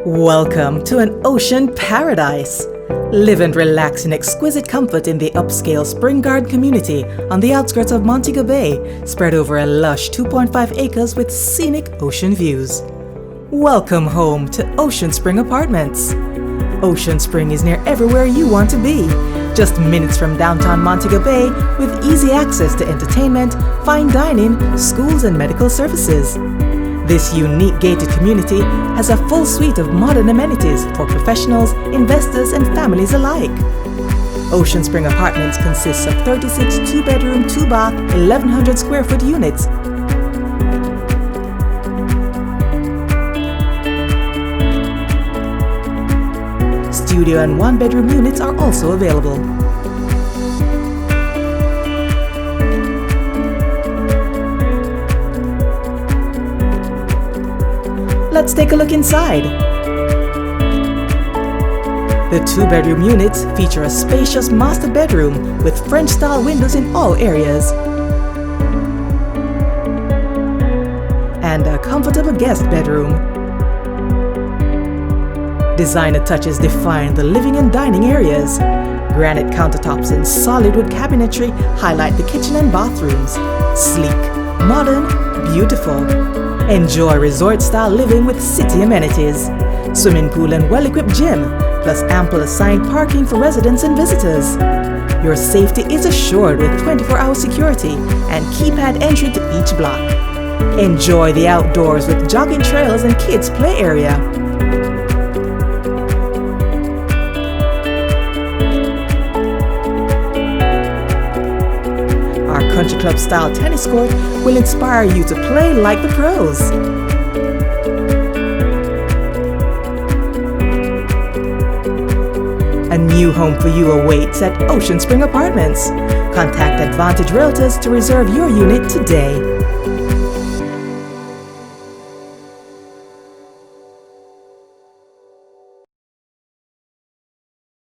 Welcome to an ocean paradise. Live and relax in exquisite comfort in the upscale Spring Garden community on the outskirts of Montego Bay, spread over a lush 2.5 acres with scenic ocean views. Welcome home to Oceansprings Apartments. Ocean Spring is near everywhere you want to be, just minutes from downtown Montego Bay with easy access to entertainment, fine dining, schools and medical services. This unique gated community has a full suite of modern amenities for professionals, investors and families alike. Oceansprings Apartments consists of 36 2-bedroom, 2-bath, 1,100 square foot units. Studio and 1-bedroom units are also available. Let's take a look inside. The 2-bedroom units feature a spacious master bedroom with French-style windows in all areas and a comfortable guest bedroom. Designer touches define the living and dining areas. Granite countertops and solid wood cabinetry highlight the kitchen and bathrooms. Sleek, modern, beautiful. Enjoy resort-style living with city amenities. Swimming pool and well-equipped gym, plus ample assigned parking for residents and visitors. Your safety is assured with 24-hour security and keypad entry to each block. Enjoy the outdoors with jogging trails and kids' play area. Country club style tennis court will inspire you to play like the pros. A new home for you awaits at Oceansprings Apartments. Contact Advantage Realtors to reserve your unit today.